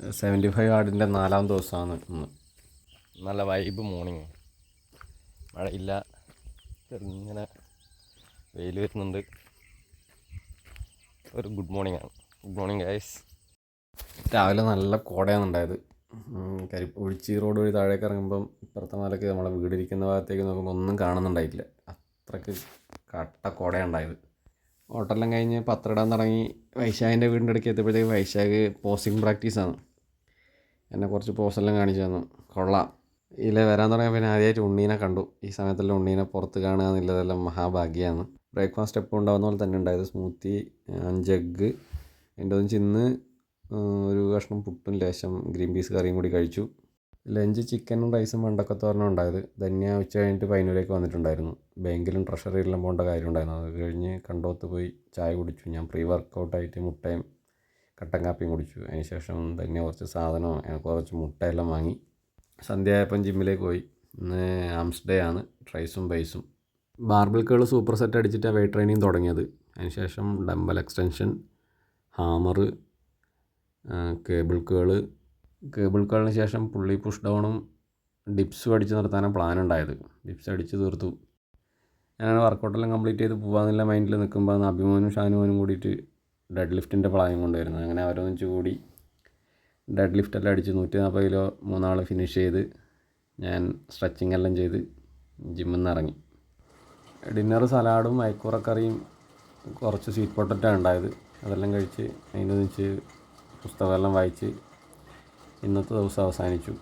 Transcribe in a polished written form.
75 ആടിൻ്റെ 4-ാം ദിവസമാണ് ഇന്ന്. നല്ല വൈബ് മോർണിംഗ്, മഴയില്ല, ചെറുങ്ങനെ വെയിൽ വരുന്നുണ്ട്. ഒരു ഗുഡ് മോർണിംഗ് ആണ്. Good morning guys. രാവിലെ നല്ല കോടയാണ് ഉണ്ടായത്. ഒഴിച്ചി റോഡ് വഴി താഴേക്ക് ഇറങ്ങുമ്പം ഇപ്പുറത്തെ മലക്ക് നമ്മളെ വീടിരിക്കുന്ന ഭാഗത്തേക്ക് നോക്കുമ്പോൾ ഒന്നും കാണുന്നുണ്ടായിട്ടില്ല. അത്രയ്ക്ക് കട്ട കോടയുണ്ടായത്. ഓട്ടെല്ലാം കഴിഞ്ഞ് പത്രമിടാൻ തുടങ്ങി. വൈശാഖിൻ്റെ വീടിൻ്റെ അടുക്ക് എത്തിയപ്പോഴത്തേക്ക് വൈശാഖ് പോസിങ് പ്രാക്ടീസാണ്. എന്നെ കുറച്ച് പോസെല്ലാം കാണിച്ചു തന്നു. കൊള്ളാം. ഇതിൽ വരാൻ തുടങ്ങിയ പിന്നെ ആദ്യമായിട്ട് ഉണ്ണീനെ കണ്ടു. ഈ സമയത്തെല്ലാം ഉണ്ണീനെ പുറത്ത് കാണുക എന്നുള്ളതെല്ലാം മഹാഭാഗ്യമാണ്. ബ്രേക്ക്ഫാസ്റ്റ് എപ്പോൾ ഉണ്ടാകുന്ന പോലെ തന്നെ ഉണ്ടായത്. സ്മൂത്തി, 5 എഗ്ഗ്, അതിൻ്റെ ഒന്നും ചിന്ന് ഒരു കഷ്ണം പുട്ടും ലേശം ഗ്രീൻ പീസ് കറിയും കൂടി കഴിച്ചു. ലഞ്ച് ചിക്കനും റൈസും വെണ്ടക്കത്തോരനും ഉണ്ടായത്. ധന്യ ഉച്ച കഴിഞ്ഞിട്ട് പൈനൂരേക്ക് വന്നിട്ടുണ്ടായിരുന്നു. ബാങ്കിലും ട്രഷറിയിലെല്ലാം പോകേണ്ട കാര്യം ഉണ്ടായിരുന്നു. അത് കഴിഞ്ഞ് കണ്ടോത്ത് പോയി ചായ കുടിച്ചു. ഞാൻ പ്രീ വർക്കൗട്ടായിട്ട് മുട്ടയും കട്ടൻ കാപ്പിയും കുടിച്ചു. അതിന് ശേഷം ധന്യ കുറച്ച് സാധനം, കുറച്ച് മുട്ടയെല്ലാം വാങ്ങി. സന്ധ്യയായപ്പം ജിമ്മിലേക്ക് പോയി. ഇന്ന് ആംസ് ഡേ ആണ്. ട്രൈസും ബൈസും. ബാർബിൾ കേൾ സൂപ്പർ സെറ്റ് അടിച്ചിട്ടാണ് വെയ്റ്റ് ട്രെയിനിങ് തുടങ്ങിയത്. അതിന് ശേഷം ഡംബൽ എക്സ്റ്റൻഷൻ, ഹാമർ, കേബിൾ കേളിന് ശേഷം പുള്ളി പുഷ് ഡൗണും ഡിപ്സും അടിച്ച് നിർത്താനാണ് പ്ലാൻ ഉണ്ടായത്. ഡിപ്സ് അടിച്ച് തീർത്തു. ഞാൻ വർക്കൗട്ടെല്ലാം കംപ്ലീറ്റ് ചെയ്ത് പോകാമെന്നുള്ള മൈൻഡിൽ നിൽക്കുമ്പോൾ അഭിമോനും ഷാനുമോനും കൂടിയിട്ട് ഡെഡ് ലിഫ്റ്റിൻ്റെ പ്ലാൻ കൊണ്ടുവരുന്നത്. അങ്ങനെ അവരൊന്നിച്ച് കൂടി ഡെഡ് ലിഫ്റ്റെല്ലാം അടിച്ച് 140 കിലോ 3 ഫിനിഷ് ചെയ്ത് ഞാൻ സ്ട്രെച്ചിങ് എല്ലാം ചെയ്ത് ജിമ്മിൽ നിന്ന് ഇറങ്ങി. ഡിന്നർ സലാഡും അയക്കൂറക്കറിയും കുറച്ച് സ്വീറ്റ് പൊട്ടറ്റോ ഉണ്ടായത്. അതെല്ലാം കഴിച്ച് അതിനൊന്നിച്ച് പുസ്തകമെല്ലാം വായിച്ച് ഇന്നത്തെ ദിവസം അവസാനിച്ചു.